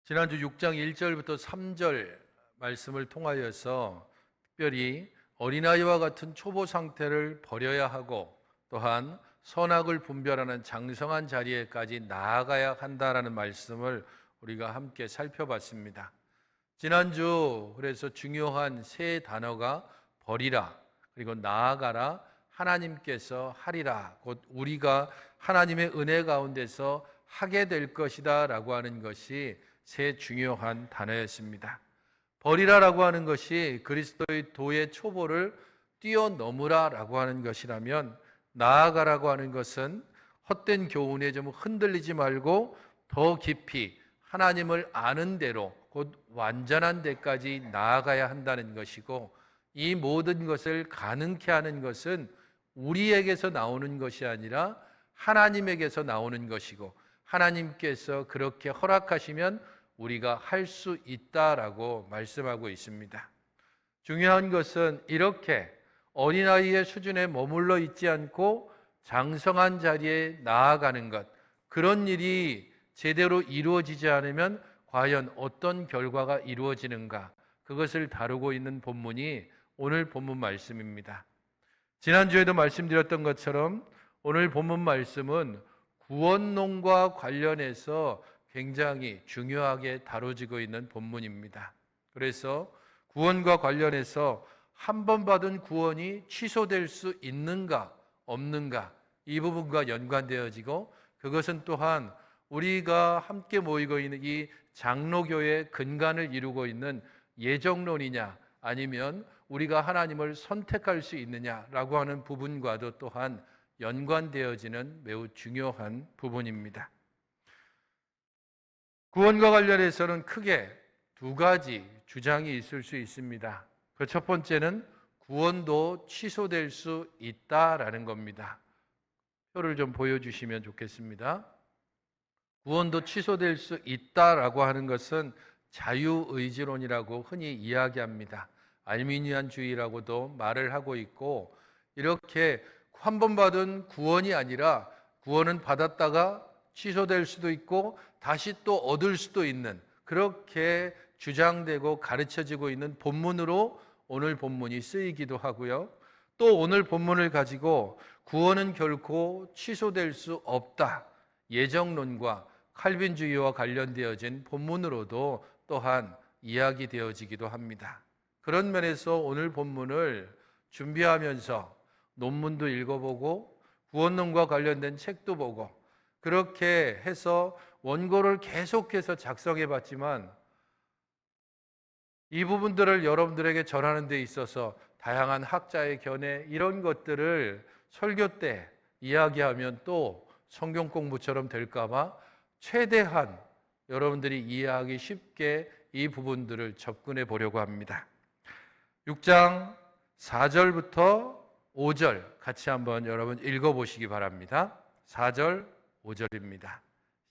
지난주 6장 1절부터 3절 말씀을 통하여서 특별히 어린아이와 같은 초보 상태를 버려야 하고 또한 선악을 분별하는 장성한 자리에까지 나아가야 한다라는 말씀을 우리가 함께 살펴봤습니다. 지난주 그래서 중요한 세 단어가 버리라, 그리고 나아가라, 하나님께서 하리라, 곧 우리가 하나님의 은혜 가운데서 하게 될 것이다 라고 하는 것이 세 중요한 단어였습니다. 버리라라고 하는 것이 그리스도의 도의 초보를 뛰어넘으라 라고 하는 것이라면, 나아가라고 하는 것은 헛된 교훈에 좀 흔들리지 말고 더 깊이 하나님을 아는 대로 곧 완전한 데까지 나아가야 한다는 것이고, 이 모든 것을 가능케 하는 것은 우리에게서 나오는 것이 아니라 하나님에게서 나오는 것이고, 하나님께서 그렇게 허락하시면 우리가 할 수 있다라고 말씀하고 있습니다. 중요한 것은 이렇게 어린아이의 수준에 머물러 있지 않고 장성한 자리에 나아가는 것, 그런 일이 제대로 이루어지지 않으면 과연 어떤 결과가 이루어지는가, 그것을 다루고 있는 본문이 오늘 본문 말씀입니다. 지난주에도 말씀드렸던 것처럼 오늘 본문 말씀은 구원론과 관련해서 굉장히 중요하게 다뤄지고 있는 본문입니다. 그래서 구원과 관련해서 한 번 받은 구원이 취소될 수 있는가 없는가, 이 부분과 연관되어지고, 그것은 또한 우리가 함께 모이고 있는 이 장로교의 근간을 이루고 있는 예정론이냐 아니면 우리가 하나님을 선택할 수 있느냐라고 하는 부분과도 또한 연관되어지는 매우 중요한 부분입니다. 구원과 관련해서는 크게 두 가지 주장이 있을 수 있습니다. 그 첫 번째는 구원도 취소될 수 있다라는 겁니다. 표를 좀 보여주시면 좋겠습니다. 구원도 취소될 수 있다라고 하는 것은 자유의지론이라고 흔히 이야기합니다. 알미니안주의라고도 말을 하고 있고, 이렇게 한 번 받은 구원이 아니라 구원은 받았다가 취소될 수도 있고 다시 또 얻을 수도 있는, 그렇게 주장되고 가르쳐지고 있는 본문으로 오늘 본문이 쓰이기도 하고요. 또 오늘 본문을 가지고 구원은 결코 취소될 수 없다, 예정론과 칼빈주의와 관련되어진 본문으로도 또한 이야기되어지기도 합니다. 그런 면에서 오늘 본문을 준비하면서 논문도 읽어보고 구원론과 관련된 책도 보고, 그렇게 해서 원고를 계속해서 작성해 봤지만 이 부분들을 여러분들에게 전하는 데 있어서 다양한 학자의 견해, 이런 것들을 설교 때 이야기하면 또 성경 공부처럼 될까 봐 최대한 여러분들이 이해하기 쉽게 이 부분들을 접근해 보려고 합니다. 6장 4절부터 5절 같이 한번 여러분 읽어보시기 바랍니다. 4절 5절입니다.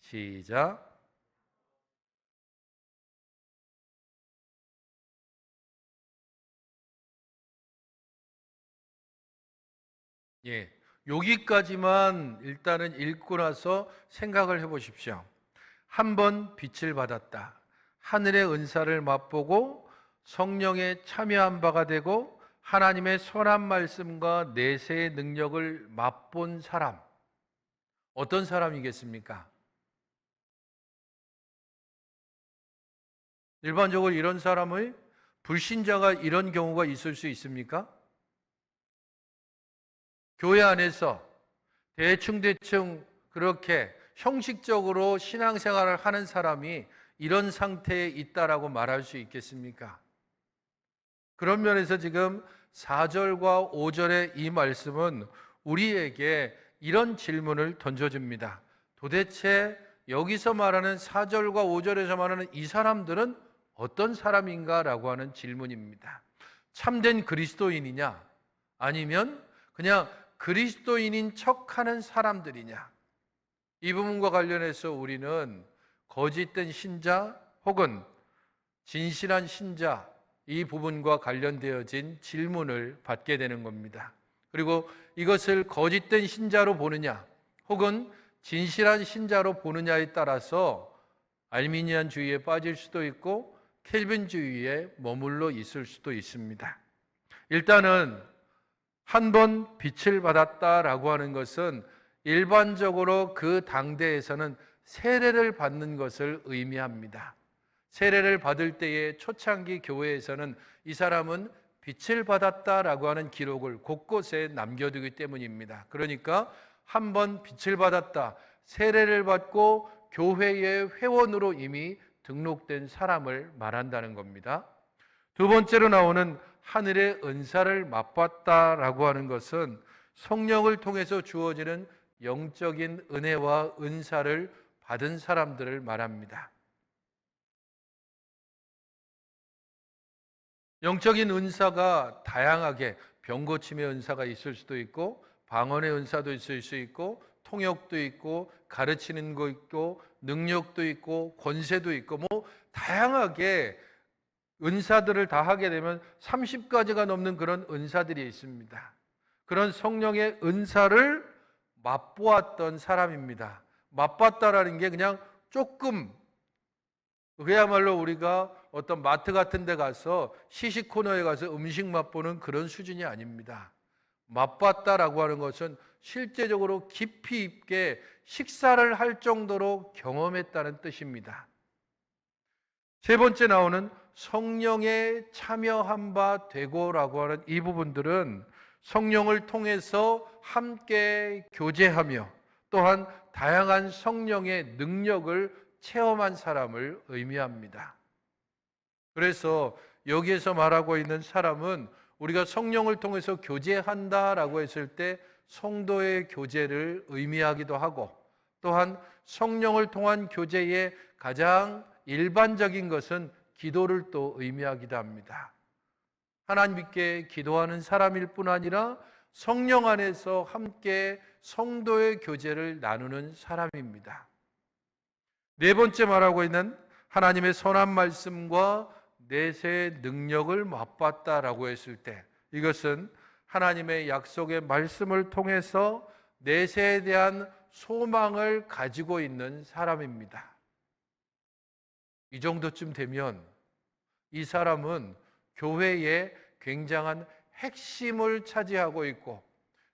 시작. 예, 여기까지만 일단은 읽고 나서 생각을 해보십시오. 한 번 빛을 받았다, 하늘의 은사를 맛보고 성령에 참여한 바가 되고 하나님의 선한 말씀과 내세의 능력을 맛본 사람, 어떤 사람이겠습니까? 일반적으로 이런 사람의 불신자가 이런 경우가 있을 수 있습니까? 교회 안에서 대충 그렇게 형식적으로 신앙생활을 하는 사람이 이런 상태에 있다라고 말할 수 있겠습니까? 그런 면에서 지금 4절과 5절의 이 말씀은 우리에게 이런 질문을 던져줍니다. 도대체 여기서 말하는 4절과 5절에서 말하는 이 사람들은 어떤 사람인가라고 하는 질문입니다. 참된 그리스도인이냐 아니면 그냥 그리스도인인 척하는 사람들이냐, 이 부분과 관련해서 우리는 거짓된 신자 혹은 진실한 신자, 이 부분과 관련되어진 질문을 받게 되는 겁니다. 그리고 이것을 거짓된 신자로 보느냐 혹은 진실한 신자로 보느냐에 따라서 알미니안주의에 빠질 수도 있고 켈빈주의에 머물러 있을 수도 있습니다. 일단은 한 번 빛을 받았다라고 하는 것은 일반적으로 그 당대에서는 세례를 받는 것을 의미합니다. 세례를 받을 때에 초창기 교회에서는 이 사람은 빛을 받았다라고 하는 기록을 곳곳에 남겨두기 때문입니다. 그러니까 한 번 빛을 받았다, 세례를 받고 교회의 회원으로 이미 등록된 사람을 말한다는 겁니다. 두 번째로 나오는 하늘의 은사를 맛봤다라고 하는 것은 성령을 통해서 주어지는 영적인 은혜와 은사를 받은 사람들을 말합니다. 영적인 은사가 다양하게 병 고침의 은사가 있을 수도 있고 방언의 은사도 있을 수 있고 통역도 있고 가르치는 거 있고 능력도 있고 권세도 있고 다양하게 은사들을 다 하게 되면 30가지가 넘는 그런 은사들이 있습니다. 그런 성령의 은사를 맛보았던 사람입니다. 맛봤다라는 게 그냥 조금, 그야말로 우리가 어떤 마트 같은 데 가서 시식 코너에 가서 음식 맛보는 그런 수준이 아닙니다. 맛봤다라고 하는 것은 실제적으로 깊이 있게 식사를 할 정도로 경험했다는 뜻입니다. 세 번째 나오는 성령에 참여한 바 되고라고 하는 이 부분들은 성령을 통해서 함께 교제하며 또한 다양한 성령의 능력을 체험한 사람을 의미합니다. 그래서 여기에서 말하고 있는 사람은 우리가 성령을 통해서 교제한다라고 했을 때 성도의 교제를 의미하기도 하고, 또한 성령을 통한 교제의 가장 일반적인 것은 기도를 또 의미하기도 합니다. 하나님께 기도하는 사람일 뿐 아니라 성령 안에서 함께 성도의 교제를 나누는 사람입니다. 네 번째 말하고 있는 하나님의 선한 말씀과 내세의 능력을 맛봤다라고 했을 때, 이것은 하나님의 약속의 말씀을 통해서 내세에 대한 소망을 가지고 있는 사람입니다. 이 정도쯤 되면 이 사람은 교회의 굉장한 핵심을 차지하고 있고,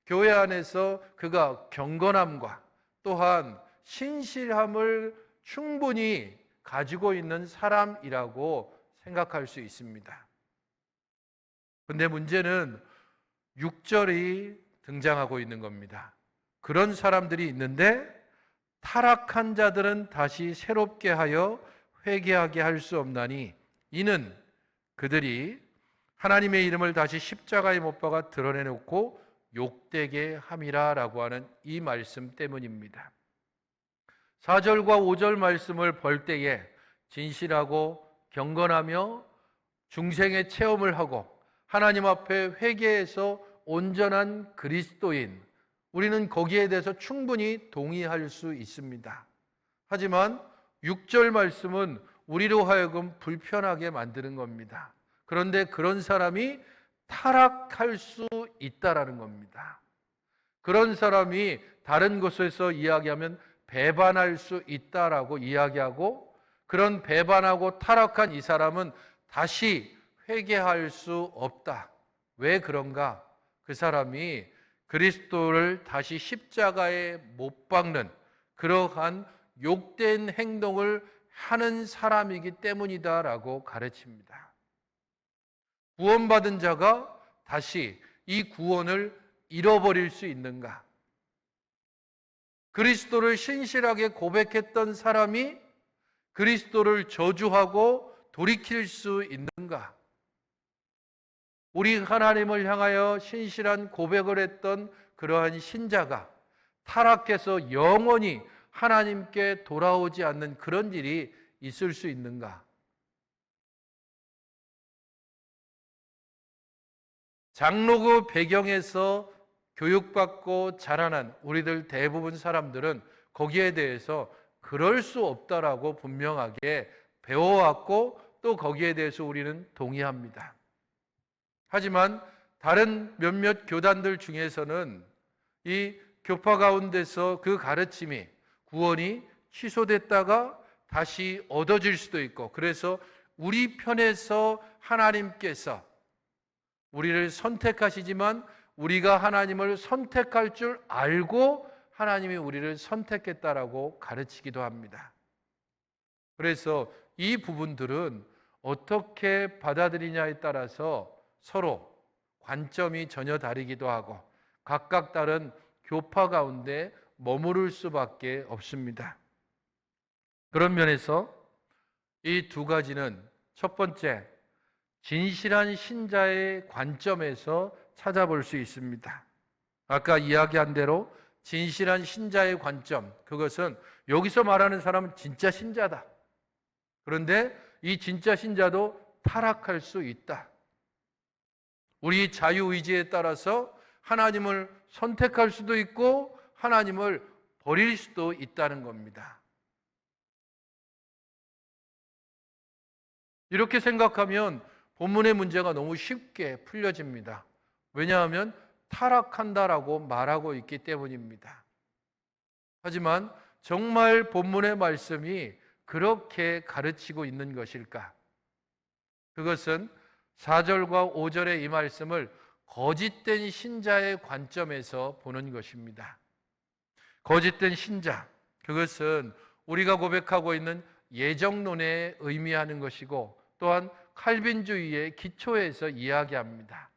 교회 안에서 그가 경건함과 또한 신실함을 충분히 가지고 있는 사람이라고 생각할 수 있습니다. 그런데 문제는 6절이 등장하고 있는 겁니다. 그런 사람들이 있는데 타락한 자들은 다시 새롭게 하여 회개하게 할 수 없나니 이는 그들이 하나님의 이름을 다시 십자가에 못 박아 드러내놓고 욕되게 함이라라고 하는 이 말씀 때문입니다. 4절과 5절 말씀을 볼 때에 진실하고 경건하며 중생의 체험을 하고 하나님 앞에 회개해서 온전한 그리스도인, 우리는 거기에 대해서 충분히 동의할 수 있습니다. 하지만 6절 말씀은 우리로 하여금 불편하게 만드는 겁니다. 그런데 그런 사람이 타락할 수 있다라는 겁니다. 그런 사람이 다른 곳에서 이야기하면 배반할 수 있다라고 이야기하고, 그런 배반하고 타락한 이 사람은 다시 회개할 수 없다. 왜 그런가? 그 사람이 그리스도를 다시 십자가에 못 박는 그러한 욕된 행동을 하는 사람이기 때문이다라고 가르칩니다. 구원받은 자가 다시 이 구원을 잃어버릴 수 있는가? 그리스도를 신실하게 고백했던 사람이 그리스도를 저주하고 돌이킬 수 있는가? 우리 하나님을 향하여 신실한 고백을 했던 그러한 신자가 타락해서 영원히 하나님께 돌아오지 않는 그런 일이 있을 수 있는가? 장로교 배경에서 교육받고 자라난 우리들 대부분 사람들은 거기에 대해서 그럴 수 없다라고 분명하게 배워왔고 또 거기에 대해서 우리는 동의합니다. 하지만 다른 몇몇 교단들 중에서는 이 교파 가운데서 그 가르침이 구원이 취소됐다가 다시 얻어질 수도 있고, 그래서 우리 편에서 하나님께서 우리를 선택하시지만 우리가 하나님을 선택할 줄 알고 하나님이 우리를 선택했다라고 가르치기도 합니다. 그래서 이 부분들은 어떻게 받아들이냐에 따라서 서로 관점이 전혀 다르기도 하고 각각 다른 교파 가운데 머무를 수밖에 없습니다. 그런 면에서 이 두 가지는 첫 번째, 진실한 신자의 관점에서 찾아볼 수 있습니다. 아까 이야기한 대로 진실한 신자의 관점, 그것은 여기서 말하는 사람은 진짜 신자다. 그런데 이 진짜 신자도 타락할 수 있다. 우리 자유의지에 따라서 하나님을 선택할 수도 있고 하나님을 버릴 수도 있다는 겁니다. 이렇게 생각하면 본문의 문제가 너무 쉽게 풀려집니다. 왜냐하면 타락한다라고 말하고 있기 때문입니다. 하지만 정말 본문의 말씀이 그렇게 가르치고 있는 것일까? 그것은 4절과 5절의 이 말씀을 거짓된 신자의 관점에서 보는 것입니다. 거짓된 신자, 그것은 우리가 고백하고 있는 예정론에 의미하는 것이고 또한 칼빈주의의 기초에서 이야기합니다.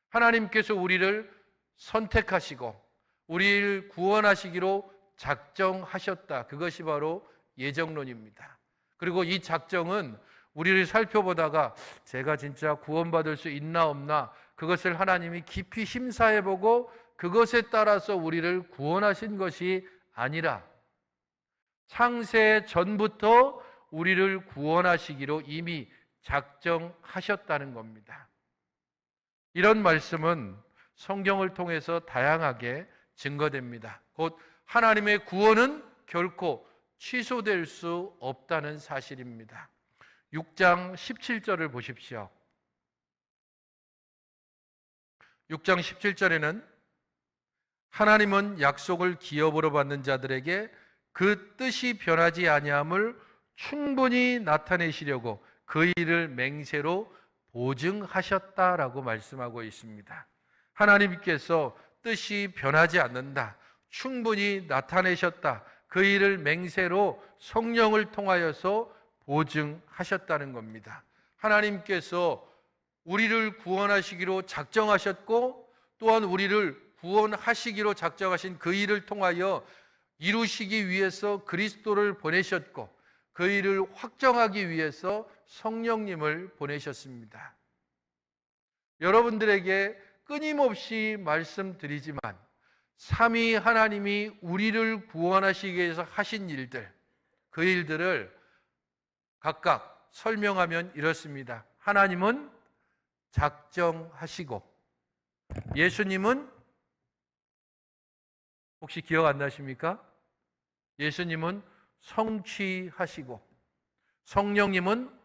하나님께서 우리를 선택하시고 우리를 구원하시기로 작정하셨다. 그것이 바로 예정론입니다. 그리고 이 작정은 우리를 살펴보다가 제가 진짜 구원받을 수 있나 없나 그것을 하나님이 깊이 심사해보고 그것에 따라서 우리를 구원하신 것이 아니라 창세 전부터 우리를 구원하시기로 이미 작정하셨다는 겁니다. 이런 말씀은 성경을 통해서 다양하게 증거됩니다. 곧 하나님의 구원은 결코 취소될 수 없다는 사실입니다. 6장 17절을 보십시오. 6장 17절에는 하나님은 약속을 기업으로 받는 자들에게 그 뜻이 변하지 아니함을 충분히 나타내시려고 그 일을 맹세로 보증하셨다라고 말씀하고 있습니다. 하나님께서 뜻이 변하지 않는다, 충분히 나타내셨다, 그 일을 맹세로 성령을 통하여서 보증하셨다는 겁니다. 하나님께서 우리를 구원하시기로 작정하셨고 또한 우리를 구원하시기로 작정하신 그 일을 통하여 이루시기 위해서 그리스도를 보내셨고 그 일을 확정하기 위해서 성령님을 보내셨습니다. 여러분들에게 끊임없이 말씀드리지만 삼위 하나님이 우리를 구원하시기 위해서 하신 일들, 그 일들을 각각 설명하면 이렇습니다. 하나님은 작정하시고 예수님은 혹시 기억 안 나십니까? 예수님은 성취하시고 성령님은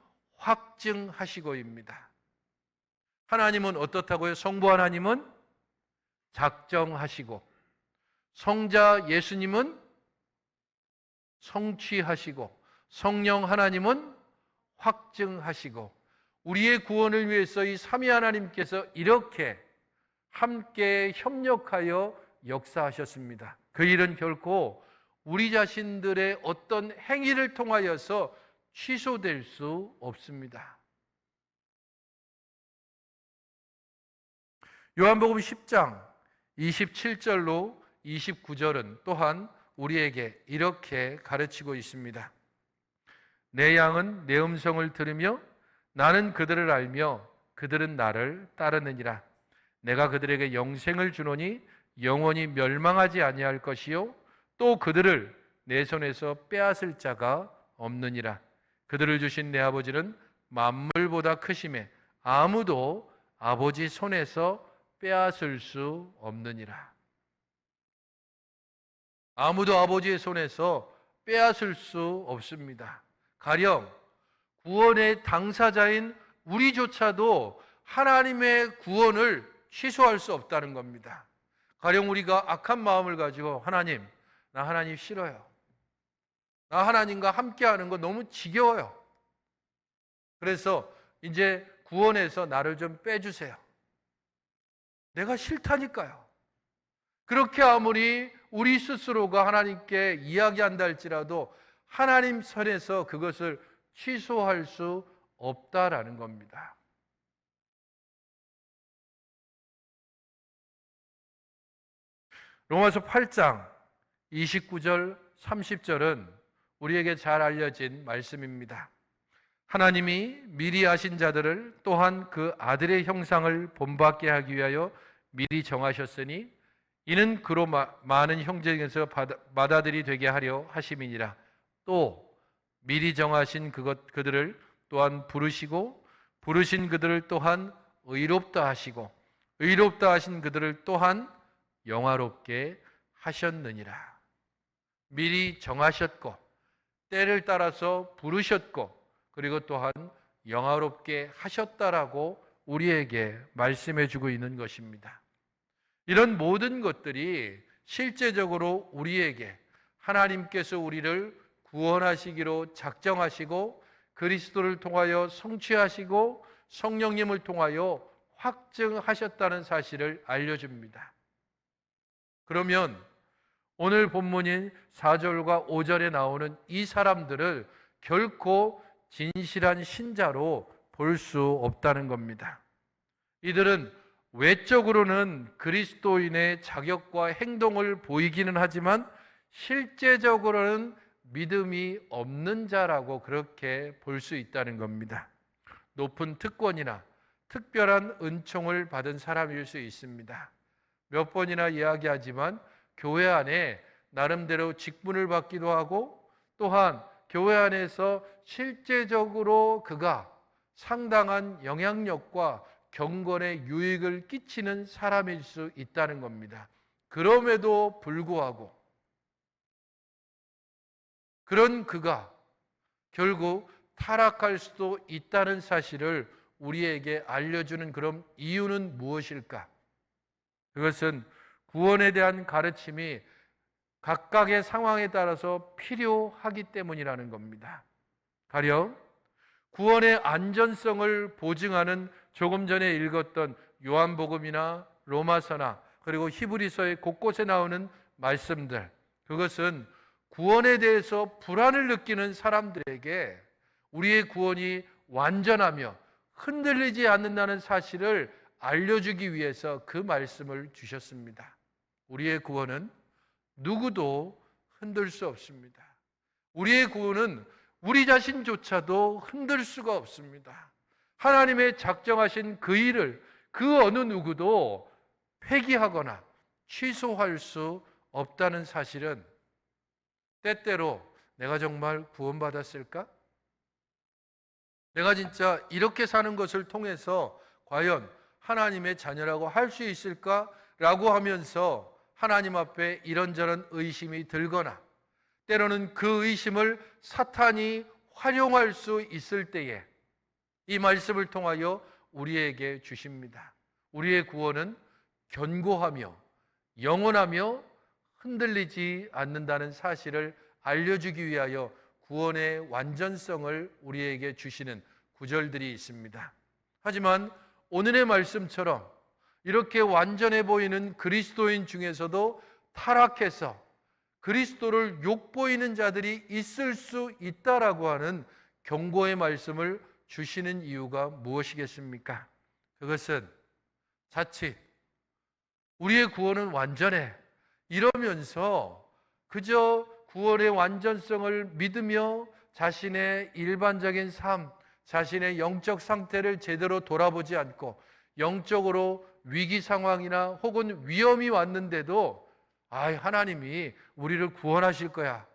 확증하시고입니다. 하나님은 어떻다고요? 성부 하나님은 작정하시고 성자 예수님은 성취하시고 성령 하나님은 확증하시고 우리의 구원을 위해서 이 삼위 하나님께서 이렇게 함께 협력하여 역사하셨습니다. 그 일은 결코 우리 자신들의 어떤 행위를 통하여서 취소될 수 없습니다. 요한복음 10장 27절로 29절은 또한 우리에게 이렇게 가르치고 있습니다. 내 양은 내 음성을 들으며 나는 그들을 알며 그들은 나를 따르느니라. 내가 그들에게 영생을 주노니 영원히 멸망하지 아니할 것이요 또 그들을 내 손에서 빼앗을 자가 없느니라. 그들을 주신 내 아버지는 만물보다 크심에 아무도 아버지 손에서 빼앗을 수 없느니라. 아무도 아버지의 손에서 빼앗을 수 없습니다. 가령 구원의 당사자인 우리조차도 하나님의 구원을 취소할 수 없다는 겁니다. 가령 우리가 악한 마음을 가지고 하나님, 나 하나님 싫어요. 나 하나님과 함께하는 거 너무 지겨워요. 그래서 이제 구원에서 나를 좀 빼주세요. 내가 싫다니까요. 그렇게 아무리 우리 스스로가 하나님께 이야기한다 할지라도 하나님 선에서 그것을 취소할 수 없다라는 겁니다. 로마서 8장 29절 30절은 우리에게 잘 알려진 말씀입니다. 하나님이 미리 아신 자들을 또한 그 아들의 형상을 본받게 하기 위하여 미리 정하셨으니 이는 그로 많은 형제 중에서 맏아들이 되게 하려 하심이니라. 또 미리 정하신 그들을 또한 부르시고 부르신 그들을 또한 의롭다 하시고 의롭다 하신 그들을 또한 영화롭게 하셨느니라. 미리 정하셨고 때를 따라서 부르셨고 그리고 또한 영화롭게 하셨다라고 우리에게 말씀해 주고 있는 것입니다. 이런 모든 것들이 실제적으로 우리에게 하나님께서 우리를 구원하시기로 작정하시고 그리스도를 통하여 성취하시고 성령님을 통하여 확증하셨다는 사실을 알려줍니다. 그러면 오늘 본문인 4절과 5절에 나오는 이 사람들을 결코 진실한 신자로 볼 수 없다는 겁니다. 이들은 외적으로는 그리스도인의 자격과 행동을 보이기는 하지만 실제적으로는 믿음이 없는 자라고 그렇게 볼 수 있다는 겁니다. 높은 특권이나 특별한 은총을 받은 사람일 수 있습니다. 몇 번이나 이야기하지만 교회 안에 나름대로 직분을 받기도 하고 또한 교회 안에서 실제적으로 그가 상당한 영향력과 경건의 유익을 끼치는 사람일 수 있다는 겁니다. 그럼에도 불구하고 그런 그가 결국 타락할 수도 있다는 사실을 우리에게 알려주는 그런 이유는 무엇일까? 그것은 구원에 대한 가르침이 각각의 상황에 따라서 필요하기 때문이라는 겁니다. 가령 구원의 안전성을 보증하는 조금 전에 읽었던 요한복음이나 로마서나 그리고 히브리서의 곳곳에 나오는 말씀들, 그것은 구원에 대해서 불안을 느끼는 사람들에게 우리의 구원이 완전하며 흔들리지 않는다는 사실을 알려주기 위해서 그 말씀을 주셨습니다. 우리의 구원은 누구도 흔들 수 없습니다. 우리의 구원은 우리 자신조차도 흔들 수가 없습니다. 하나님의 작정하신 그 일을 그 어느 누구도 폐기하거나 취소할 수 없다는 사실은 때때로 내가 정말 구원받았을까? 내가 진짜 이렇게 사는 것을 통해서 과연 하나님의 자녀라고 할 수 있을까라고 하면서 하나님 앞에 이런저런 의심이 들거나 때로는 그 의심을 사탄이 활용할 수 있을 때에 이 말씀을 통하여 우리에게 주십니다. 우리의 구원은 견고하며 영원하며 흔들리지 않는다는 사실을 알려주기 위하여 구원의 완전성을 우리에게 주시는 구절들이 있습니다. 하지만 오늘의 말씀처럼 이렇게 완전해 보이는 그리스도인 중에서도 타락해서 그리스도를 욕보이는 자들이 있을 수 있다라고 하는 경고의 말씀을 주시는 이유가 무엇이겠습니까? 그것은 자칫 우리의 구원은 완전해 이러면서 그저 구원의 완전성을 믿으며 자신의 일반적인 삶, 자신의 영적 상태를 제대로 돌아보지 않고 영적으로 위기 상황이나 혹은 위험이 왔는데도 하나님이 우리를 구원하실 거야.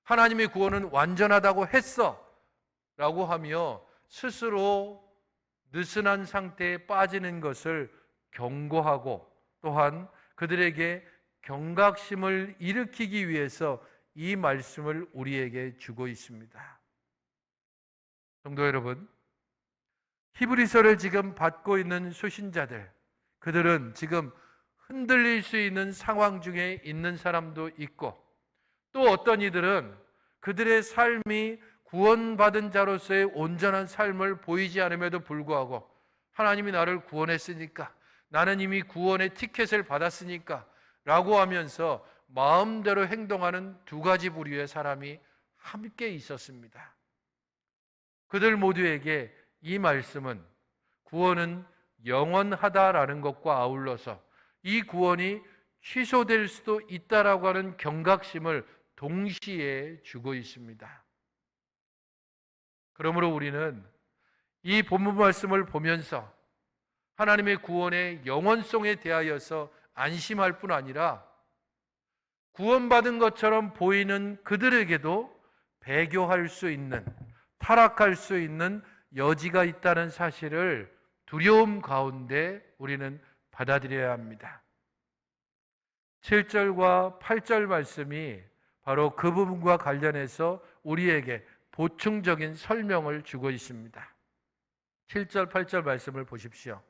하나님의 구원은 완전하다고 했어. 라고 하며 스스로 느슨한 상태에 빠지는 것을 경고하고 또한 그들에게 경각심을 일으키기 위해서 이 말씀을 우리에게 주고 있습니다. 성도 여러분, 히브리서를 지금 받고 있는 수신자들, 그들은 지금 흔들릴 수 있는 상황 중에 있는 사람도 있고 또 어떤 이들은 그들의 삶이 구원받은 자로서의 온전한 삶을 보이지 않음에도 불구하고 하나님이 나를 구원했으니까, 나는 이미 구원의 티켓을 받았으니까 라고 하면서 마음대로 행동하는 두 가지 부류의 사람이 함께 있었습니다. 그들 모두에게 이 말씀은 구원은 영원하다라는 것과 아울러서 이 구원이 취소될 수도 있다라고 하는 경각심을 동시에 주고 있습니다. 그러므로 우리는 이 본문 말씀을 보면서 하나님의 구원의 영원성에 대하여서 안심할 뿐 아니라 구원받은 것처럼 보이는 그들에게도 배교할 수 있는, 타락할 수 있는 여지가 있다는 사실을 두려움 가운데 우리는 받아들여야 합니다. 7절과 8절 말씀이 바로 그 부분과 관련해서 우리에게 보충적인 설명을 주고 있습니다. 7절, 8절 말씀을 보십시오.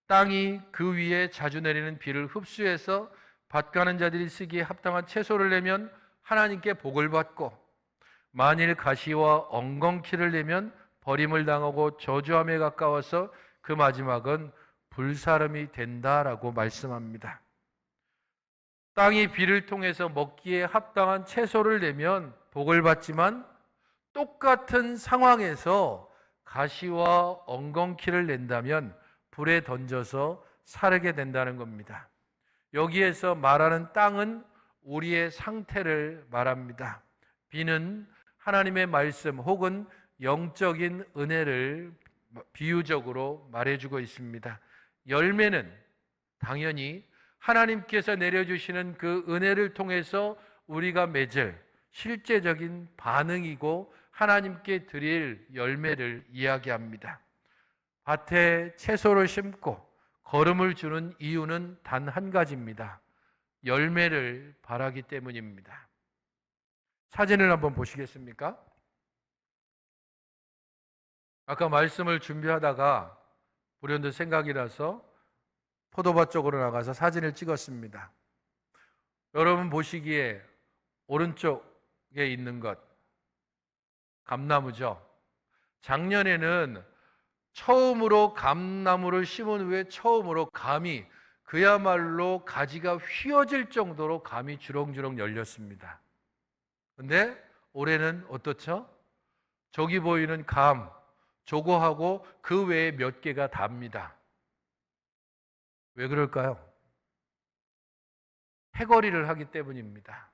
땅이 그 위에 자주 내리는 비를 흡수해서 밭가는 자들이 쓰기에 합당한 채소를 내면 하나님께 복을 받고, 만일 가시와 엉겅퀴를 내면 버림을 당하고 저주함에 가까워서 그 마지막은 불사름이 된다라고 말씀합니다. 땅이 비를 통해서 먹기에 합당한 채소를 내면 복을 받지만, 똑같은 상황에서 가시와 엉겅퀴를 낸다면 불에 던져서 사르게 된다는 겁니다. 여기에서 말하는 땅은 우리의 상태를 말합니다. 비는 하나님의 말씀 혹은 영적인 은혜를 비유적으로 말해주고 있습니다. 열매는 당연히 하나님께서 내려주시는 그 은혜를 통해서 우리가 맺을 실제적인 반응이고 하나님께 드릴 열매를 이야기합니다. 밭에 채소를 심고 거름을 주는 이유는 단 한 가지입니다. 열매를 바라기 때문입니다. 사진을 한번 보시겠습니까? 아까 말씀을 준비하다가 불현듯 생각이 나서 포도밭 쪽으로 나가서 사진을 찍었습니다. 여러분 보시기에 오른쪽에 있는 것, 감나무죠. 작년에는 처음으로 감나무를 심은 후에 처음으로 감이, 그야말로 가지가 휘어질 정도로 감이 주렁주렁 열렸습니다. 근데 올해는 어떻죠? 저기 보이는 감, 저거하고 그 외에 몇 개가 답니다. 왜 그럴까요? 해거리를 하기 때문입니다.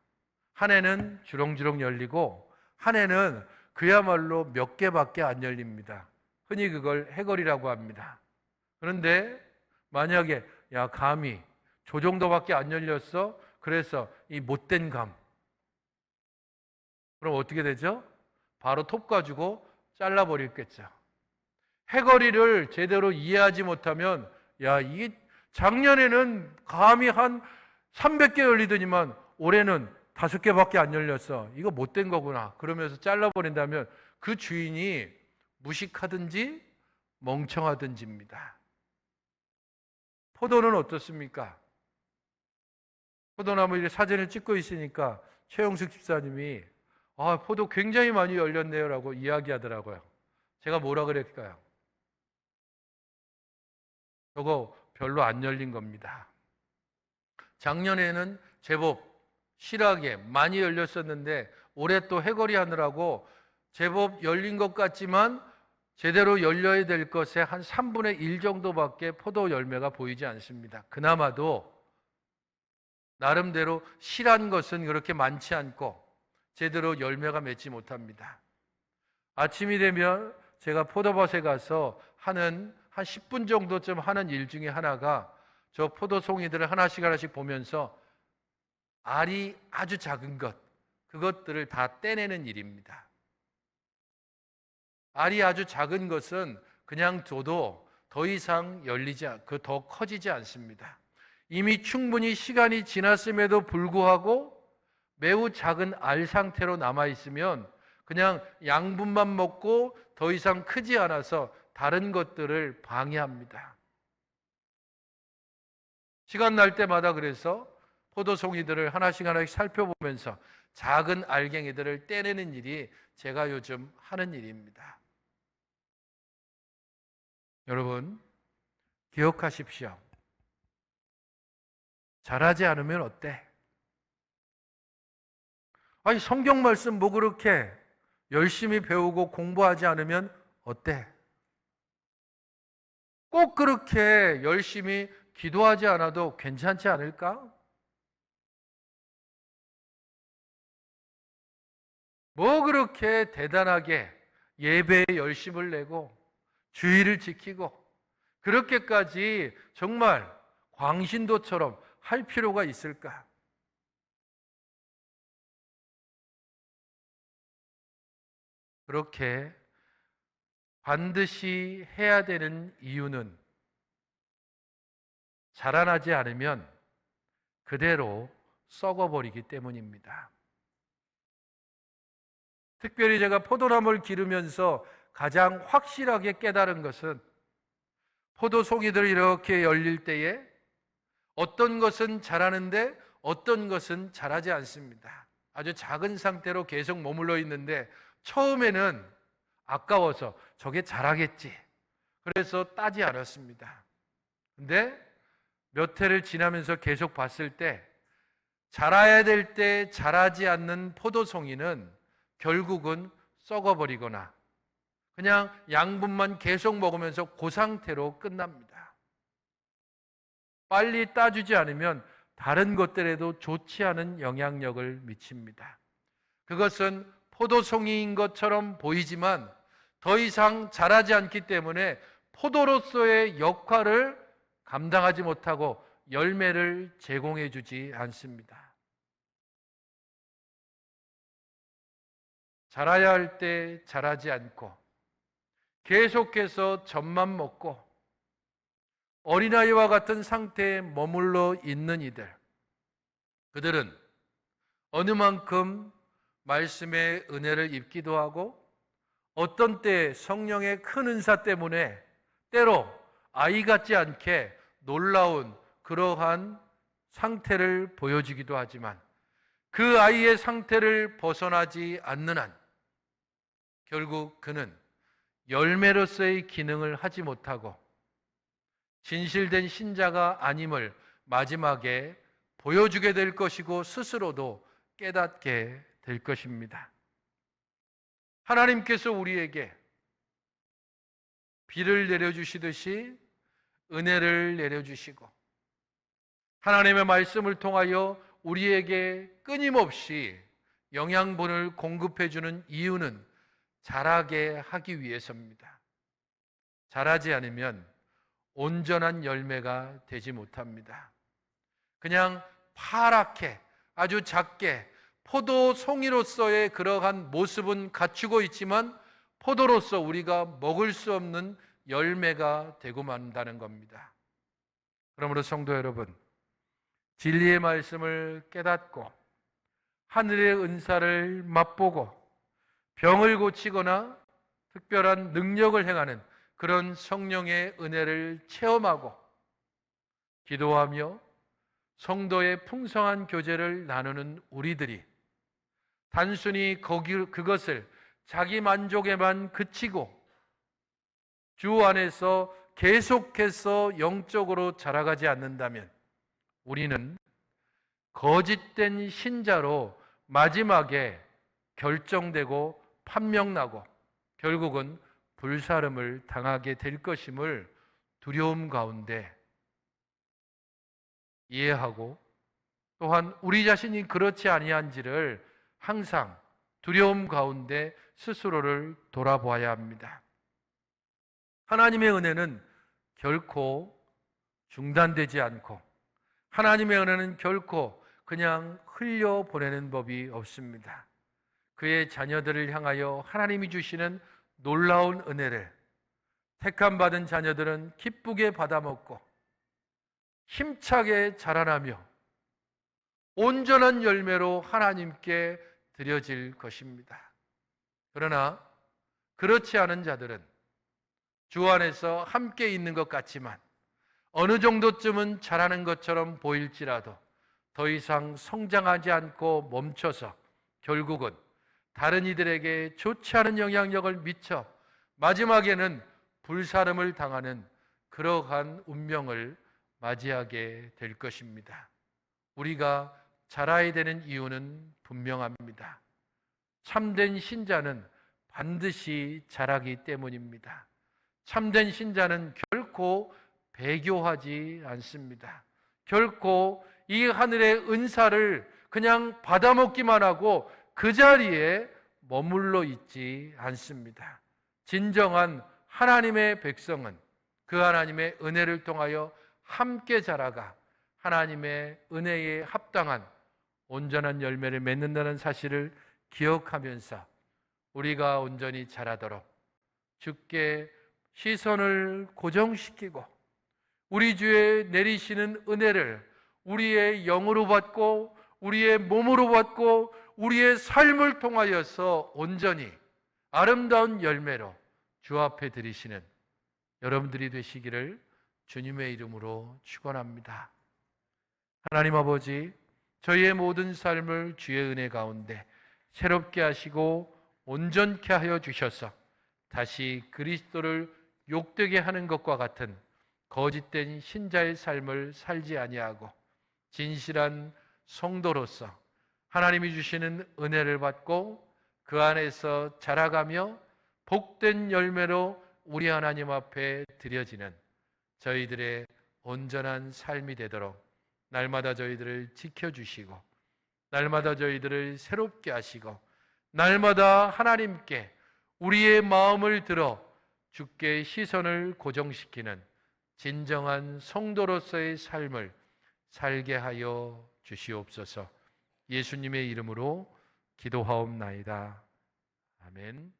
한 해는 주렁주렁 열리고 한 해는 그야말로 몇 개밖에 안 열립니다. 흔히 그걸 해거리라고 합니다. 그런데 만약에 감이 저 정도밖에 안 열렸어? 그래서 이 못된 감, 그럼 어떻게 되죠? 바로 톱 가지고 잘라버리겠죠. 해거리를 제대로 이해하지 못하면 이게 작년에는 감이 한 300개 열리더니만 올해는 5개밖에 안 열렸어. 이거 못된 거구나. 그러면서 잘라버린다면 그 주인이 무식하든지 멍청하든지입니다. 포도는 어떻습니까? 포도나무 사진을 찍고 있으니까 최영숙 집사님이 포도 굉장히 많이 열렸네요 라고 이야기하더라고요. 제가 뭐라 그랬을까요? 저거 별로 안 열린 겁니다. 작년에는 제법 실하게 많이 열렸었는데 올해 또 해거리 하느라고 제법 열린 것 같지만 제대로 열려야 될 것의 한 3분의 1 정도밖에 포도 열매가 보이지 않습니다. 그나마도 나름대로 실한 것은 그렇게 많지 않고 제대로 열매가 맺지 못합니다. 아침이 되면 제가 포도밭에 가서 한 10분 정도쯤 하는 일 중에 하나가 저 포도송이들을 하나씩 보면서 알이 아주 작은 것, 그것들을 다 떼내는 일입니다. 알이 아주 작은 것은 그냥 둬도 더 이상 더 커지지 않습니다. 이미 충분히 시간이 지났음에도 불구하고 매우 작은 알 상태로 남아있으면 그냥 양분만 먹고 더 이상 크지 않아서 다른 것들을 방해합니다. 시간 날 때마다 그래서 포도송이들을 하나씩 살펴보면서 작은 알갱이들을 떼내는 일이 제가 요즘 하는 일입니다. 여러분, 기억하십시오. 잘하지 않으면 어때? 아니, 성경 말씀 뭐 그렇게 열심히 배우고 공부하지 않으면 어때? 꼭 그렇게 열심히 기도하지 않아도 괜찮지 않을까? 뭐 그렇게 대단하게 예배에 열심을 내고 주의를 지키고 그렇게까지 정말 광신도처럼 할 필요가 있을까? 그렇게 반드시 해야 되는 이유는 자라나지 않으면 그대로 썩어버리기 때문입니다. 특별히 제가 포도나무를 기르면서 가장 확실하게 깨달은 것은 포도 송이들이 이렇게 열릴 때에 어떤 것은 자라는데 어떤 것은 자라지 않습니다. 아주 작은 상태로 계속 머물러 있는데 처음에는 아까워서 저게 자라겠지. 그래서 따지 않았습니다. 근데 몇 해를 지나면서 계속 봤을 때 자라야 될 때 자라지 않는 포도송이는 결국은 썩어버리거나 그냥 양분만 계속 먹으면서 그 상태로 끝납니다. 빨리 따주지 않으면 다른 것들에도 좋지 않은 영향력을 미칩니다. 그것은 포도송이인 것처럼 보이지만 더 이상 자라지 않기 때문에 포도로서의 역할을 감당하지 못하고 열매를 제공해 주지 않습니다. 자라야 할 때 자라지 않고 계속해서 젖만 먹고 어린아이와 같은 상태에 머물러 있는 이들, 그들은 어느 만큼 말씀의 은혜를 입기도 하고 어떤 때 성령의 큰 은사 때문에 때로 아이 같지 않게 놀라운 그러한 상태를 보여주기도 하지만 그 아이의 상태를 벗어나지 않는 한 결국 그는 열매로서의 기능을 하지 못하고 진실된 신자가 아님을 마지막에 보여주게 될 것이고 스스로도 깨닫게 될 것입니다. 하나님께서 우리에게 비를 내려주시듯이 은혜를 내려주시고 하나님의 말씀을 통하여 우리에게 끊임없이 영양분을 공급해 주는 이유는 자라게 하기 위해서입니다. 자라지 않으면 온전한 열매가 되지 못합니다. 그냥 파랗게 아주 작게 포도 송이로서의 그러한 모습은 갖추고 있지만 포도로서 우리가 먹을 수 없는 열매가 되고 만다는 겁니다. 그러므로 성도 여러분, 진리의 말씀을 깨닫고 하늘의 은사를 맛보고 병을 고치거나 특별한 능력을 행하는 그런 성령의 은혜를 체험하고 기도하며 성도의 풍성한 교제를 나누는 우리들이 단순히 그것을 자기 만족에만 그치고 주 안에서 계속해서 영적으로 자라가지 않는다면 우리는 거짓된 신자로 마지막에 결정되고 판명나고 결국은 불사름을 당하게 될 것임을 두려움 가운데 이해하고 또한 우리 자신이 그렇지 아니한지를 항상 두려움 가운데 스스로를 돌아보아야 합니다. 하나님의 은혜는 결코 중단되지 않고 하나님의 은혜는 결코 그냥 흘려보내는 법이 없습니다. 그의 자녀들을 향하여 하나님이 주시는 놀라운 은혜를 택함받은 자녀들은 기쁘게 받아먹고 힘차게 자라나며 온전한 열매로 하나님께 드려질 것입니다. 그러나 그렇지 않은 자들은 주 안에서 함께 있는 것 같지만 어느 정도쯤은 자라는 것처럼 보일지라도 더 이상 성장하지 않고 멈춰서 결국은 다른 이들에게 좋지 않은 영향력을 미쳐 마지막에는 불사름을 당하는 그러한 운명을 맞이하게 될 것입니다. 우리가 자라야 되는 이유는 분명합니다. 참된 신자는 반드시 자라기 때문입니다. 참된 신자는 결코 배교하지 않습니다. 결코 이 하늘의 은사를 그냥 받아먹기만 하고 그 자리에 머물러 있지 않습니다. 진정한 하나님의 백성은 그 하나님의 은혜를 통하여 함께 자라가 하나님의 은혜에 합당한 온전한 열매를 맺는다는 사실을 기억하면서 우리가 온전히 자라도록 주께 시선을 고정시키고 우리 주에 내리시는 은혜를 우리의 영으로 받고 우리의 몸으로 받고 우리의 삶을 통하여서 온전히 아름다운 열매로 주 앞에 드리시는 여러분들이 되시기를 주님의 이름으로 축원합니다. 하나님 아버지, 저희의 모든 삶을 주의 은혜 가운데 새롭게 하시고 온전케 하여 주셔서 다시 그리스도를 욕되게 하는 것과 같은 거짓된 신자의 삶을 살지 아니하고 진실한 성도로서 하나님이 주시는 은혜를 받고 그 안에서 자라가며 복된 열매로 우리 하나님 앞에 드려지는 저희들의 온전한 삶이 되도록 날마다 저희들을 지켜주시고 날마다 저희들을 새롭게 하시고 날마다 하나님께 우리의 마음을 들어 주께 시선을 고정시키는 진정한 성도로서의 삶을 살게 하여 주시옵소서. 예수님의 이름으로 기도하옵나이다. 아멘.